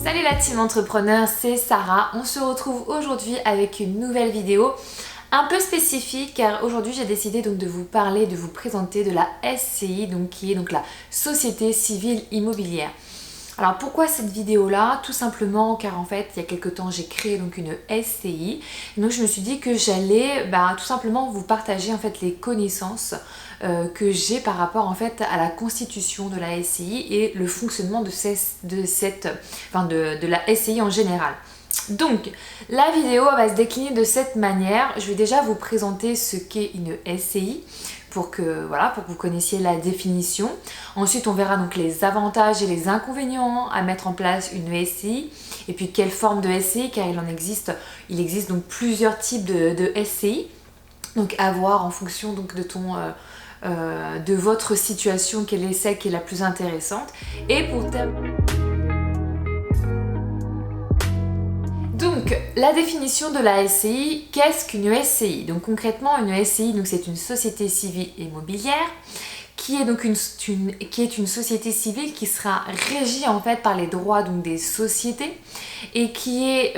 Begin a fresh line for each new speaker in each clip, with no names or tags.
Salut la team entrepreneur, c'est Sarah. On se retrouve aujourd'hui avec une nouvelle vidéo un peu spécifique car aujourd'hui j'ai décidé donc de vous parler, de vous présenter de la SCI, donc qui est donc la Société Civile Immobilière. Alors pourquoi cette vidéo là? Tout simplement car en fait il y a quelques temps j'ai créé donc une SCI, donc je me suis dit que j'allais tout simplement vous partager en fait les connaissances que j'ai par rapport en fait à la constitution de la SCI et le fonctionnement de la SCI en général. Donc, la vidéo va se décliner de cette manière. Je vais déjà vous présenter ce qu'est une SCI pour que vous connaissiez la définition. Ensuite, on verra donc les avantages et les inconvénients à mettre en place une SCI et puis quelle forme de SCI car il existe donc plusieurs types de SCI. Donc à voir en fonction donc de votre situation, quelle est celle qui est la plus intéressante. Et pour terminer, donc, la définition de la SCI, qu'est-ce qu'une SCI? Donc concrètement, une SCI, donc c'est une société civile immobilière qui est donc une société civile qui sera régie en fait par les droits donc des sociétés et qui est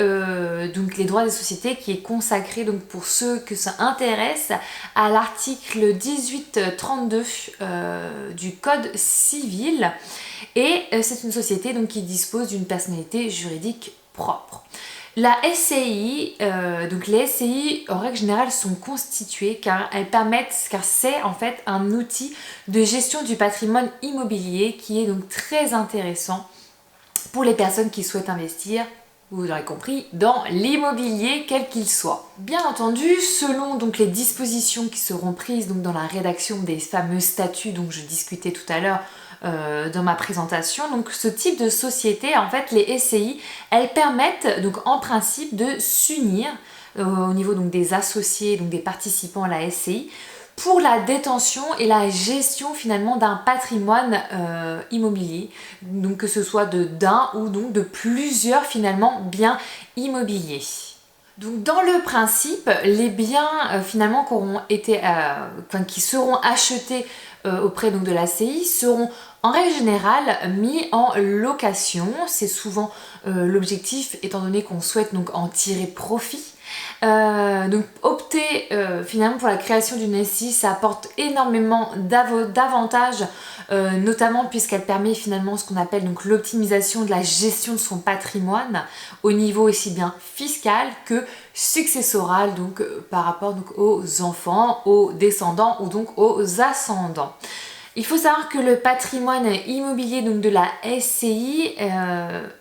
donc les droits des sociétés qui est consacré donc pour ceux que ça intéresse à l'article 1832 du code civil et c'est une société donc qui dispose d'une personnalité juridique propre. La SCI, donc les SCI en règle générale sont constituées car c'est en fait un outil de gestion du patrimoine immobilier qui est donc très intéressant pour les personnes qui souhaitent investir, vous l'aurez compris, dans l'immobilier quel qu'il soit. Bien entendu, selon donc les dispositions qui seront prises donc dans la rédaction des fameux statuts dont je discutais tout à l'heure dans ma présentation, donc ce type de société, en fait les SCI, elles permettent donc en principe de s'unir au niveau donc des associés, donc des participants à la SCI, pour la détention et la gestion finalement d'un patrimoine immobilier, donc que ce soit d'un ou donc de plusieurs finalement biens immobiliers. Donc dans le principe, les biens finalement qui seront achetés auprès donc de la CI seront en règle générale mis en location. C'est souvent l'objectif étant donné qu'on souhaite donc en tirer profit. Donc opter finalement pour la création d'une SCI, ça apporte énormément d'avantages, notamment puisqu'elle permet finalement ce qu'on appelle donc l'optimisation de la gestion de son patrimoine au niveau aussi bien fiscal que successoral, donc par rapport donc aux enfants, aux descendants ou donc aux ascendants. Il faut savoir que le patrimoine immobilier donc de la SCI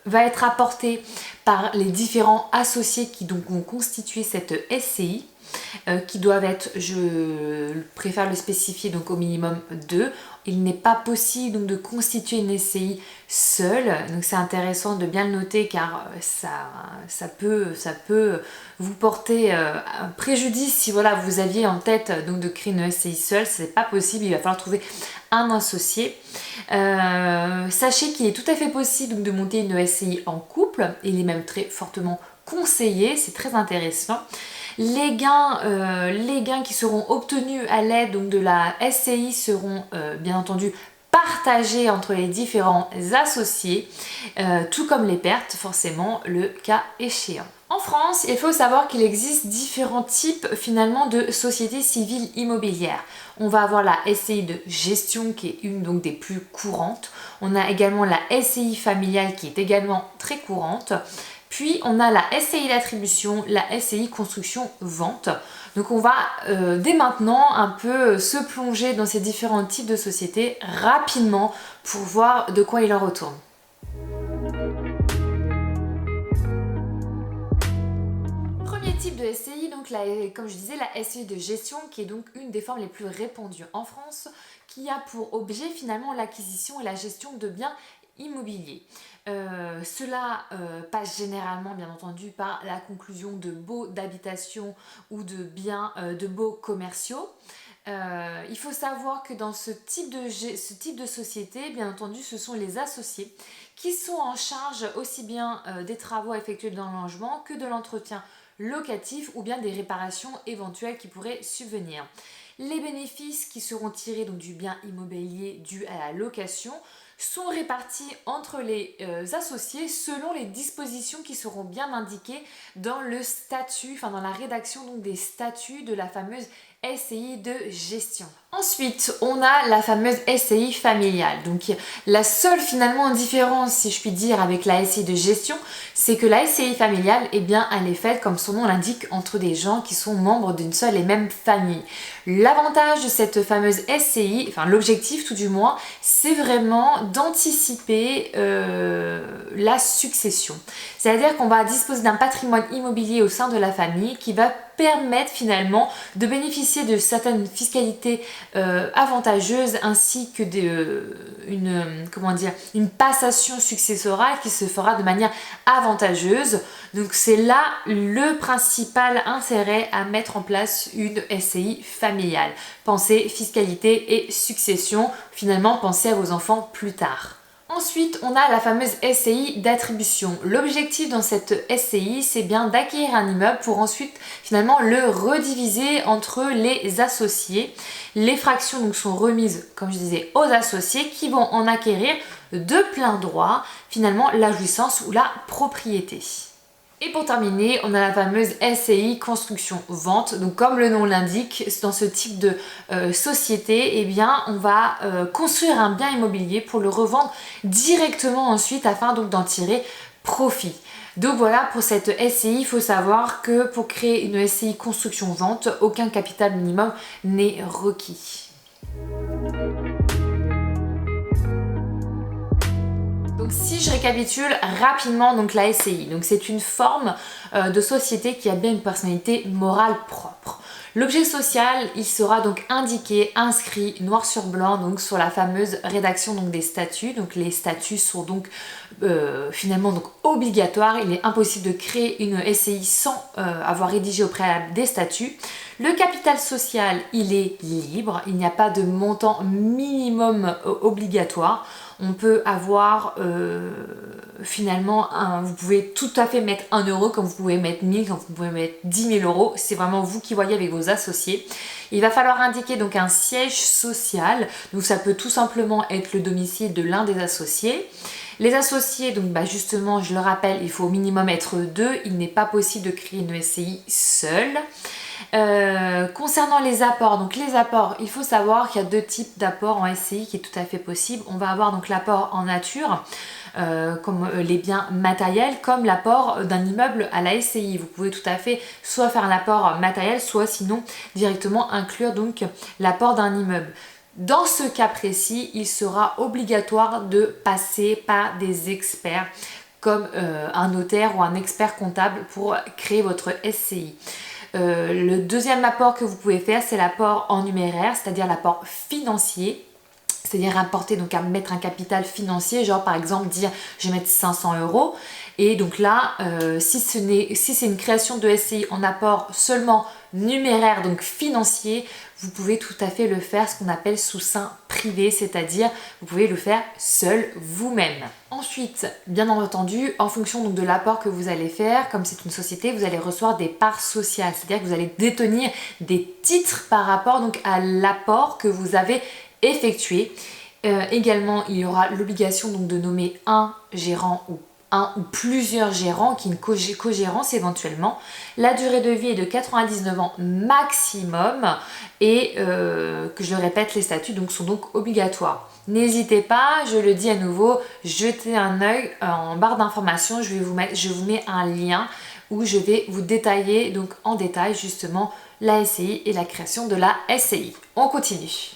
va être apporté par les différents associés qui donc vont constituer cette SCI, qui doivent être, je préfère le spécifier, donc au minimum 2. Il n'est pas possible donc de constituer une SCI seule, donc c'est intéressant de bien le noter car ça peut vous porter un préjudice si voilà, vous aviez en tête donc de créer une SCI seule, c'est pas possible, il va falloir trouver un associé. Sachez qu'il est tout à fait possible donc, de monter une SCI en couple, il est même très fortement conseillé, c'est très intéressant. Les gains qui seront obtenus à l'aide donc, de la SCI seront bien entendu partagés entre les différents associés, tout comme les pertes, forcément, le cas échéant. En France, il faut savoir qu'il existe différents types finalement de sociétés civiles immobilières. On va avoir la SCI de gestion qui est une donc des plus courantes. On a également la SCI familiale qui est également très courante. Puis on a la SCI d'attribution, la SCI construction-vente. Donc on va dès maintenant un peu se plonger dans ces différents types de sociétés rapidement pour voir de quoi il en retourne. Premier type de SCI, donc comme je disais, la SCI de gestion qui est donc une des formes les plus répandues en France, qui a pour objet finalement l'acquisition et la gestion de biens immobiliers. Cela passe généralement bien entendu par la conclusion de baux d'habitation ou de biens de baux commerciaux. Il faut savoir que dans ce type de société, bien entendu, ce sont les associés qui sont en charge aussi bien des travaux effectués dans le logement que de l'entretien locatif ou bien des réparations éventuelles qui pourraient subvenir. Les bénéfices qui seront tirés donc, du bien immobilier dû à la location sont répartis entre les associés selon les dispositions qui seront bien indiquées dans le statut, enfin dans la rédaction donc des statuts de la fameuse SCI de gestion. Ensuite, on a la fameuse SCI familiale. Donc la seule finalement différence, si je puis dire, avec la SCI de gestion, c'est que la SCI familiale, eh bien, elle est faite, comme son nom l'indique, entre des gens qui sont membres d'une seule et même famille. L'avantage de cette fameuse SCI, enfin l'objectif tout du moins, c'est vraiment d'anticiper la succession. C'est-à-dire qu'on va disposer d'un patrimoine immobilier au sein de la famille qui va permettre finalement de bénéficier de certaines fiscalités avantageuses ainsi que une passation successorale qui se fera de manière avantageuse. Donc c'est là le principal intérêt à mettre en place une SCI familiale. Pensez fiscalité et succession, finalement pensez à vos enfants plus tard. Ensuite, on a la fameuse SCI d'attribution. L'objectif dans cette SCI, c'est bien d'acquérir un immeuble pour ensuite finalement le rediviser entre les associés. Les fractions donc sont remises, comme je disais, aux associés qui vont en acquérir de plein droit finalement la jouissance ou la propriété. Et pour terminer, on a la fameuse SCI construction-vente. Donc comme le nom l'indique, dans ce type de société, eh bien, on va construire un bien immobilier pour le revendre directement ensuite afin donc d'en tirer profit. Donc voilà, pour cette SCI, il faut savoir que pour créer une SCI construction-vente, aucun capital minimum n'est requis. Donc si je récapitule rapidement donc la SCI, donc c'est une forme de société qui a bien une personnalité morale propre. L'objet social, il sera donc indiqué, inscrit noir sur blanc donc sur la fameuse rédaction donc des statuts. Donc les statuts sont donc finalement donc obligatoires. Il est impossible de créer une SCI sans avoir rédigé au préalable des statuts. Le capital social, il est libre. Il n'y a pas de montant minimum obligatoire. On peut avoir finalement, vous pouvez tout à fait mettre 1 euro comme vous pouvez mettre 1000, comme vous pouvez mettre 10 000 euros. C'est vraiment vous qui voyez avec vos associés. Il va falloir indiquer donc un siège social. Donc ça peut tout simplement être le domicile de l'un des associés. Les associés, donc justement, je le rappelle, il faut au minimum être 2. Il n'est pas possible de créer une SCI seule. Concernant les apports, donc les apports, il faut savoir qu'il y a 2 types d'apports en SCI qui est tout à fait possible. On va avoir donc l'apport en nature, comme les biens matériels, comme l'apport d'un immeuble à la SCI. Vous pouvez tout à fait soit faire un apport matériel, soit sinon directement inclure donc l'apport d'un immeuble. Dans ce cas précis, il sera obligatoire de passer par des experts comme un notaire ou un expert comptable pour créer votre SCI. Le deuxième apport que vous pouvez faire, c'est l'apport en numéraire, c'est-à-dire l'apport financier. C'est-à-dire apporter, donc à mettre un capital financier, genre par exemple dire je vais mettre 500 euros. Et donc là, si c'est une création de SCI en apport seulement numéraire, donc financier, vous pouvez tout à fait le faire, ce qu'on appelle sous seing privé, c'est-à-dire vous pouvez le faire seul vous-même. Ensuite, bien entendu, en fonction donc de l'apport que vous allez faire, comme c'est une société, vous allez recevoir des parts sociales, c'est-à-dire que vous allez détenir des titres par rapport donc à l'apport que vous avez effectué. Également, il y aura l'obligation donc de nommer un gérant ou un ou plusieurs gérants, qui est une co-gérance éventuellement. La durée de vie est de 99 ans maximum et que je le répète, les statuts donc, sont donc obligatoires. N'hésitez pas, je le dis à nouveau, jetez un œil en barre d'informations, je vous mets un lien où je vais vous détailler donc en détail justement la SCI et la création de la SCI. On continue.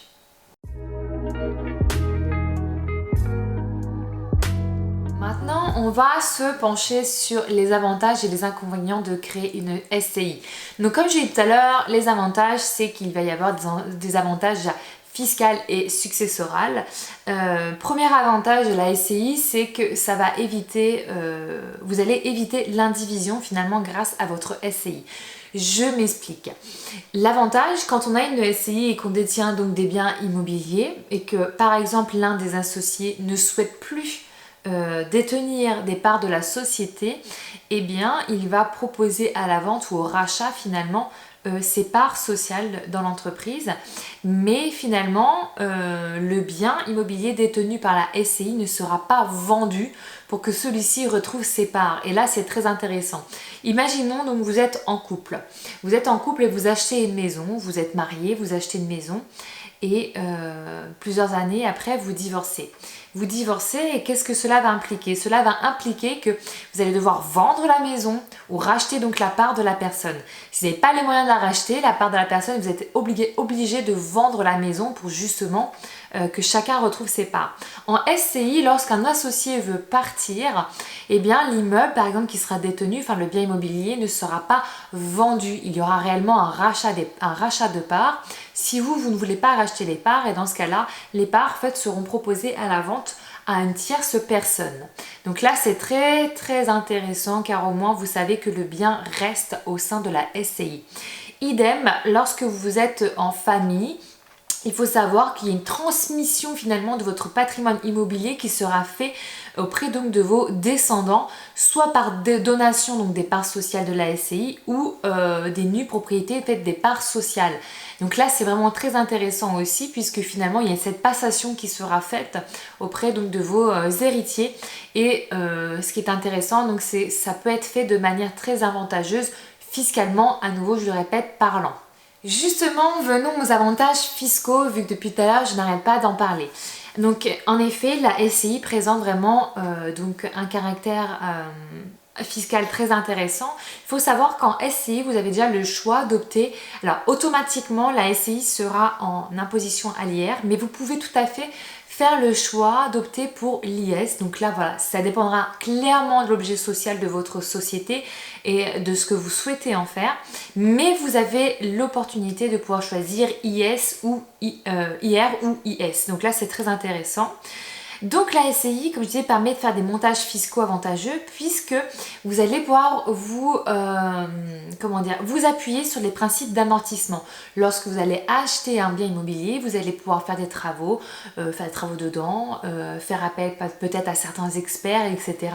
Maintenant, on va se pencher sur les avantages et les inconvénients de créer une SCI. Donc comme j'ai dit tout à l'heure, les avantages, c'est qu'il va y avoir des avantages fiscal et successoral. Premier avantage de la SCI, c'est que ça va éviter, vous allez éviter l'indivision finalement grâce à votre SCI. Je m'explique. L'avantage, quand on a une SCI et qu'on détient donc des biens immobiliers et que par exemple l'un des associés ne souhaite plus détenir des parts de la société, eh bien il va proposer à la vente ou au rachat finalement ses parts sociales dans l'entreprise, mais finalement le bien immobilier détenu par la SCI ne sera pas vendu pour que celui-ci retrouve ses parts. Et là c'est très intéressant. Imaginons donc vous êtes en couple. Vous êtes en couple et vous achetez une maison, vous êtes mariés, vous achetez une maison et plusieurs années après vous divorcez. Vous divorcez et qu'est-ce que cela va impliquer? Cela va impliquer que vous allez devoir vendre la maison ou racheter donc la part de la personne. Si vous n'avez pas les moyens de la racheter, la part de la personne, vous êtes obligé de vendre la maison pour justement que chacun retrouve ses parts. En SCI, lorsqu'un associé veut partir, eh bien l'immeuble par exemple qui sera détenu, enfin le bien immobilier ne sera pas vendu. Il y aura réellement un rachat de parts. Si vous ne voulez pas racheter les parts, et dans ce cas-là, les parts en fait, seront proposées à la vente à une tierce personne. Donc là, c'est très très intéressant car au moins vous savez que le bien reste au sein de la SCI. Idem, lorsque vous êtes en famille, il faut savoir qu'il y a une transmission finalement de votre patrimoine immobilier qui sera fait auprès donc de vos descendants, soit par des donations, donc des parts sociales de la SCI ou des nues propriétés faites des parts sociales. Donc là c'est vraiment très intéressant aussi puisque finalement il y a cette passation qui sera faite auprès donc de vos héritiers et ce qui est intéressant donc ça peut être fait de manière très avantageuse fiscalement, à nouveau je le répète, parlant. Justement, venons aux avantages fiscaux, vu que depuis tout à l'heure, je n'arrête pas d'en parler. Donc, en effet, la SCI présente vraiment donc un caractère fiscal très intéressant. Il faut savoir qu'en SCI, vous avez déjà le choix d'opter. Alors, automatiquement, la SCI sera en imposition à l'IR, mais vous pouvez tout à fait faire le choix d'opter pour l'IS. Donc là, voilà, ça dépendra clairement de l'objet social de votre société et de ce que vous souhaitez en faire. Mais vous avez l'opportunité de pouvoir choisir IS ou IR ou IS. Donc là, c'est très intéressant. Donc la SCI, comme je disais, permet de faire des montages fiscaux avantageux puisque vous allez pouvoir vous appuyer sur les principes d'amortissement. Lorsque vous allez acheter un bien immobilier, vous allez pouvoir faire des travaux dedans, faire appel peut-être à certains experts, etc.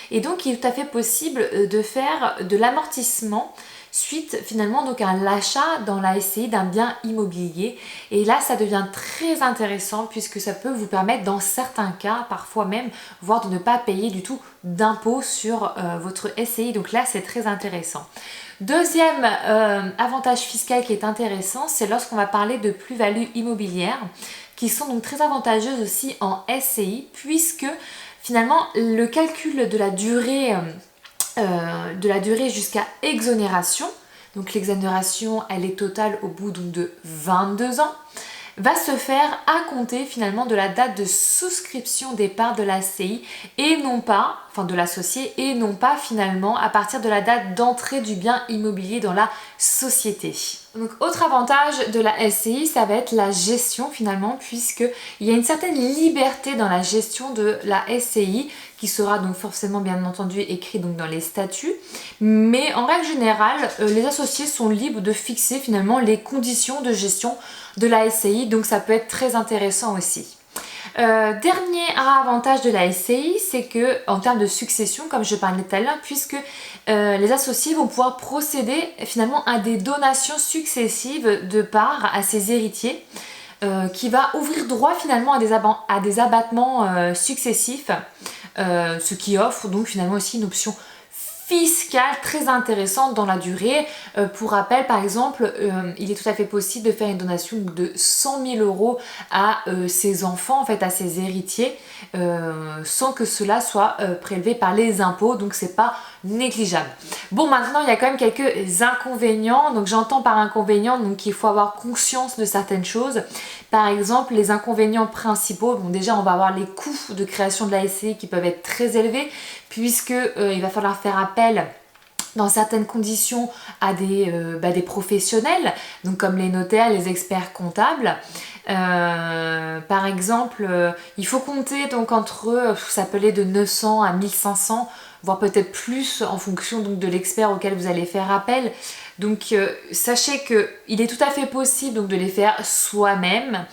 Et donc il est tout à fait possible de faire de l'amortissement suite finalement donc à l'achat dans la SCI d'un bien immobilier. Et là ça devient très intéressant puisque ça peut vous permettre dans certains cas, parfois même, voire de ne pas payer du tout d'impôt sur votre SCI. Donc là c'est très intéressant. Deuxième avantage fiscal qui est intéressant, c'est lorsqu'on va parler de plus-value immobilière qui sont donc très avantageuses aussi en SCI puisque finalement le calcul de la durée jusqu'à exonération, donc l'exonération elle est totale au bout donc de 22 ans, va se faire à compter finalement de la date de souscription des parts de la SCI et non pas, enfin de l'associé, et non pas finalement à partir de la date d'entrée du bien immobilier dans la société. Donc autre avantage de la SCI, ça va être la gestion finalement puisqu'il y a une certaine liberté dans la gestion de la SCI qui sera donc forcément bien entendu écrit donc dans les statuts, mais en règle générale les associés sont libres de fixer finalement les conditions de gestion de la SCI, donc ça peut être très intéressant aussi. Dernier avantage de la SCI, c'est que en termes de succession, comme je parlais tout à l'heure, puisque les associés vont pouvoir procéder finalement à des donations successives de parts à ses héritiers, qui va ouvrir droit finalement à des abattements successifs, ce qui offre donc finalement aussi une option fiscale très intéressante dans la durée. Pour rappel, par exemple, il est tout à fait possible de faire une donation de 100 000 € à ses enfants, en fait à ses héritiers, sans que cela soit prélevé par les impôts, donc c'est pas négligeable. Bon, maintenant il y a quand même quelques inconvénients. Donc j'entends par inconvénients donc qu'il faut avoir conscience de certaines choses. Par exemple, les inconvénients principaux, bon déjà on va avoir les coûts de création de la SCI qui peuvent être très élevés puisque il va falloir faire appel dans certaines conditions à des professionnels, donc comme les notaires, les experts comptables. Par exemple, il faut compter donc entre, ça peut aller de 900 à 1500, voire peut-être plus en fonction donc de l'expert auquel vous allez faire appel. Donc sachez qu'il est tout à fait possible donc de les faire soi-même.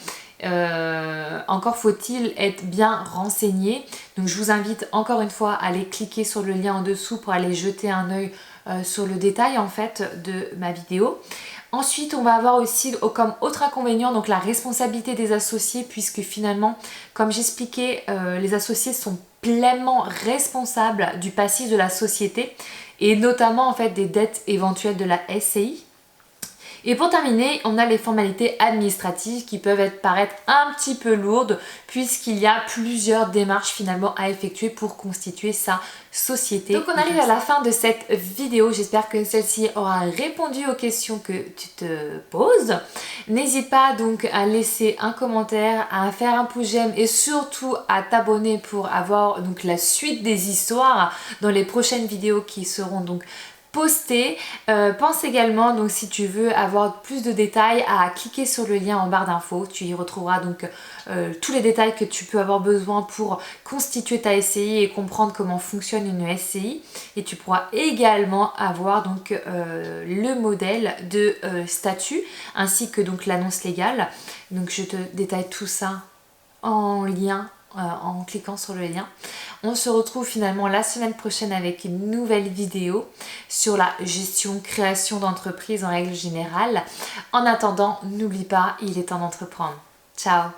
Encore faut-il être bien renseigné. Donc je vous invite encore une fois à aller cliquer sur le lien en dessous pour aller jeter un œil sur le détail en fait de ma vidéo. Ensuite, on va avoir aussi comme autre inconvénient donc la responsabilité des associés, puisque finalement, comme j'expliquais, les associés sont pleinement responsables du passif de la société et notamment en fait des dettes éventuelles de la SCI. Et pour terminer, on a les formalités administratives qui peuvent paraître un petit peu lourdes puisqu'il y a plusieurs démarches finalement à effectuer pour constituer sa société. Donc on arrive à la fin de cette vidéo, j'espère que celle-ci aura répondu aux questions que tu te poses. N'hésite pas donc à laisser un commentaire, à faire un pouce j'aime et surtout à t'abonner pour avoir donc la suite des histoires dans les prochaines vidéos qui seront donc postées. Pense également donc si tu veux avoir plus de détails à cliquer sur le lien en barre d'infos. Tu y retrouveras donc tous les détails que tu peux avoir besoin pour constituer ta SCI et comprendre comment fonctionne une SCI, et tu pourras également avoir donc le modèle de statut ainsi que donc l'annonce légale. Donc je te détaille tout ça en lien en cliquant sur le lien. On se retrouve finalement la semaine prochaine avec une nouvelle vidéo sur la gestion, création d'entreprise en règle générale. En attendant, n'oublie pas, il est temps d'entreprendre. Ciao!